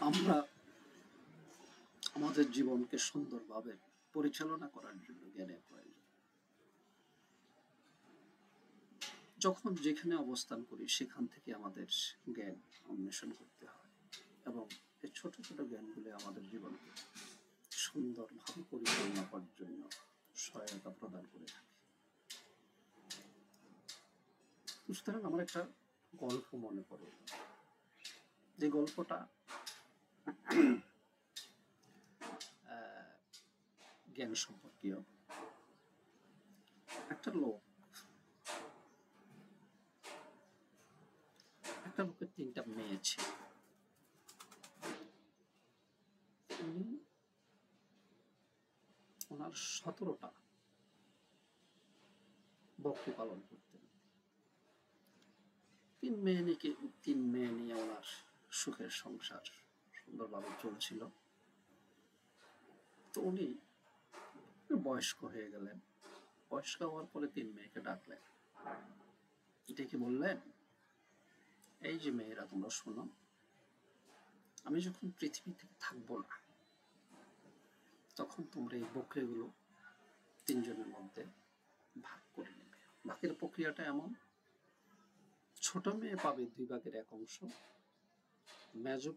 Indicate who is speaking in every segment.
Speaker 1: আমরা আমাদের জীবনকে সুন্দরভাবে পরিচালনা করার জন্য জ্ঞানের প্রয়োজন। যখন যেখানে অবস্থান করি সেখান থেকে আমাদের জ্ঞান অন্বেষণ করতে হয় এবং এই ছোট ছোট জ্ঞানগুলো আমাদের জীবনকে সুন্দরভাবে পরিচালনা করার জন্য সহায়তা প্রদান করে থাকে। সুতরাং আমার একটা গল্প মনে পড়ে, যে গল্পটা জ্ঞান সম্পর্কীয়। একটা লোকের 3টা মেয়ে ছিল। উনি ওনার 17টা বকরি পালন করতেন। 3 মেয়ে নিয়ে ওনার সুখের সংসার সুন্দরভাবে চলছিল। তো উনি বয়স্ক হয়ে গেলেন। বয়স্ক হওয়ার পরে 3 মেয়েকে ডাকলেন, ডেকে বললেন, এই যে মেয়েরা, তোমরা শোনো, আমি যখন পৃথিবী থেকে থাকবো না তখন তোমরা এই বকরিগুলো 3 জনের মধ্যে ভাগ করে নেবে। ভাগের প্রক্রিয়াটা এমন, ছোট মেয়ে পাবে 2 ভাগের 1 অংশ, মেজো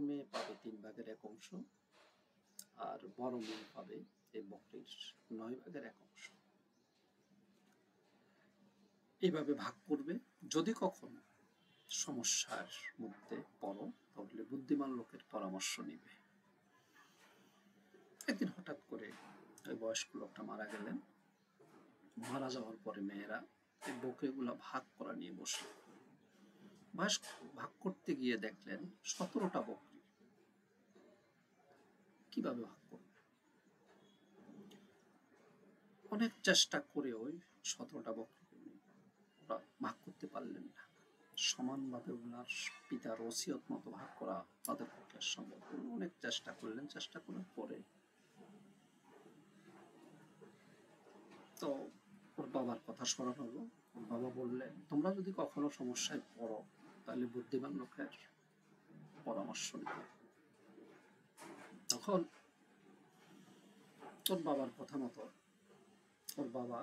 Speaker 1: মেয়ে পাবে 3 ভাগের 1 অংশ, আর বড় মেয়ে পাবে এই বকরির 9 ভাগের 1 অংশ। এইভাবে ভাগ করবে। যদি কখনো সমস্যার মধ্যে পড়ো তাহলে বুদ্ধিমান লোকের পরামর্শ নিবে। একদিন হঠাৎ করে ওই বয়স্ক লোকটা মারা গেলেন। মারা যাওয়ার পরে মেয়েরা এই বকরিগুলো ভাগ করা নিয়ে বসল। ভাগ করতে গিয়ে দেখলেন 17টা বকরি। কিভাবে ভাগ করবে? অনেক চেষ্টা করে ওই 17টা বকরি ওরা ভাগ করতে পারলেন না। সমানভাবে ওনার পিতার ওসিয়ত মতো ভাগ করা তাদের পক্ষে সম্ভব। অনেক চেষ্টা করলেন। চেষ্টা করার পরে তো ওর বাবার কথা স্মরণ হলো। ওর বাবা বললেন, তোমরা যদি কখনো সমস্যায় পড়ো তাহলে বুদ্ধিমান লোকের পরামর্শ নিবে। তখন ওর বাবার কথা মতো ওর বাবা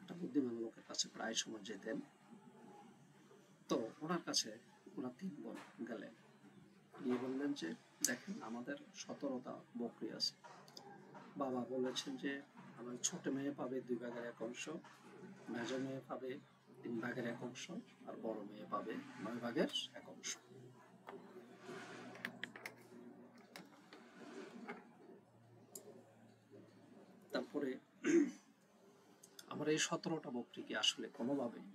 Speaker 1: একটা বুদ্ধিমান লোকের কাছে প্রায় সময় যেতেন। তো ওনার কাছে ওরা 3 বোন গেলেন, গিয়ে বললেন যে, দেখেন, আমাদের 17টা বকরি আছে। বাবা বলেছেন যে আমার ছোট মেয়ে পাবে 2 ভাগের 1 অংশ, মেজো মেয়ে পাবে 3 ভাগের 1 অংশ, আর বড় মেয়ে পাবে 9 ভাগের 1 অংশ। তারপরে আমরা এই 17টা বকরিকে আসলে কোনোভাবেই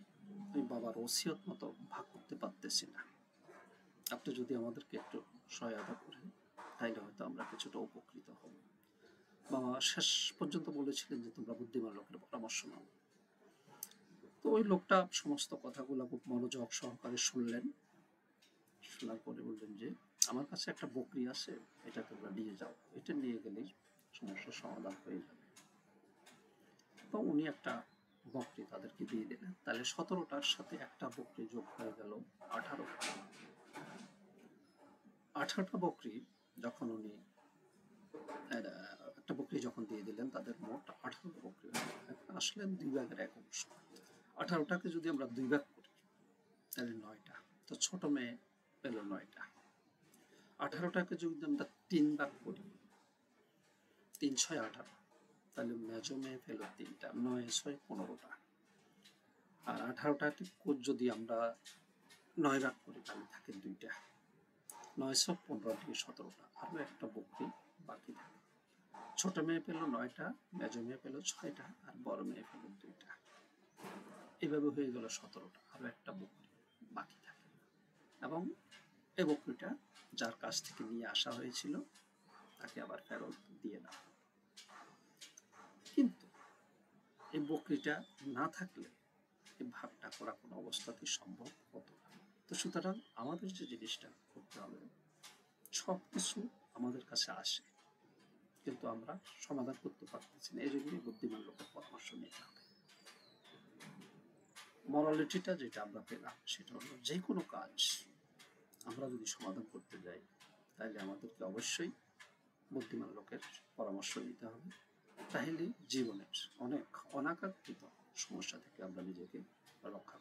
Speaker 1: ওই বাবার ওসিয়ত মতো ভাগ করতে পারতেছি না। আপনি যদি আমাদেরকে একটু সহায়তা করেন তাইলে হয়তো আমরা কিছুটা উপকৃত হব। বাবা শেষ পর্যন্ত বলেছিলেন যে তোমরা বুদ্ধিমান লোকের পরামর্শ নাও। তো ওই লোকটা সমস্ত কথাগুলো খুব মনোযোগ সহকারে শুনলেন। শোনার পরে বললেন যে, আমার কাছে একটা বকরি আছে, এটা তোমরা নিয়ে যাও, এটা নিয়ে গেলেই সমস্যার সমাধান হয়ে যাবে। তো উনি একটা বকরি তাদেরকে দিয়ে দিলেন। তাহলে 17টার সাথে একটা বকরি যোগ হয়ে গেল 18টা। 18টা বকরি যখন উনি একটা বকরি যখন দিয়ে দিলেন, তাদের মোট 18টা বকরি আসলেন 2 ভাগের 1 অংশ। 18টাকে যদি আমরা 2 ভাগ করি তাহলে 9টা। তো ছোট মেয়ে পেল 9টা। 18টাকে যদি আমরা 3 ভাগ করি, 3 6 18, তাহলে মেজো মেয়ে পেল 3টা, 9 6 15টা। আর 18টাকে যদি আমরা 9 ভাগ করি তাহলে থাকে 2টা। 9 6 15 দিয়ে 17টা, আরো একটা বকরি বাকি থাকে। ছোট মেয়ে পেল 9টা, মেজো মেয়ে পেল 6টা, আর বড় মেয়ে পেল 2টা। এভাবে হয়ে গেল 17টা, আরো একটা বকরি বাকি থাকে। এবং এই বকরিটা যার কাছ থেকে নিয়ে আসা হয়েছিল তাকে আবার ফেরত দিয়ে দাও। কিন্তু এই বকরিটা না থাকলে এই ভাগটা করা কোনো অবস্থাতেই সম্ভব হতো না। তো সুতরাং আমাদের যে জিনিসটা করতে হবে, সব কিছু আমাদের কাছে আসে কিন্তু আমরা সমাধান করতে পারতেছি না, এই জন্যই বুদ্ধিমান লোকের পরামর্শ নিতে হবে। মরালিটিটা যেটা আমরা পেলাম সেটা হলো, যে কোনো কাজ আমরা যদি সমাধান করতে যাই তাহলে আমাদেরকে অবশ্যই বুদ্ধিমান লোকের পরামর্শ নিতে হবে। তাহলে জীবনের অনেক অনাকাঙ্ক্ষিত সমস্যা থেকে আমরা নিজেকে রক্ষা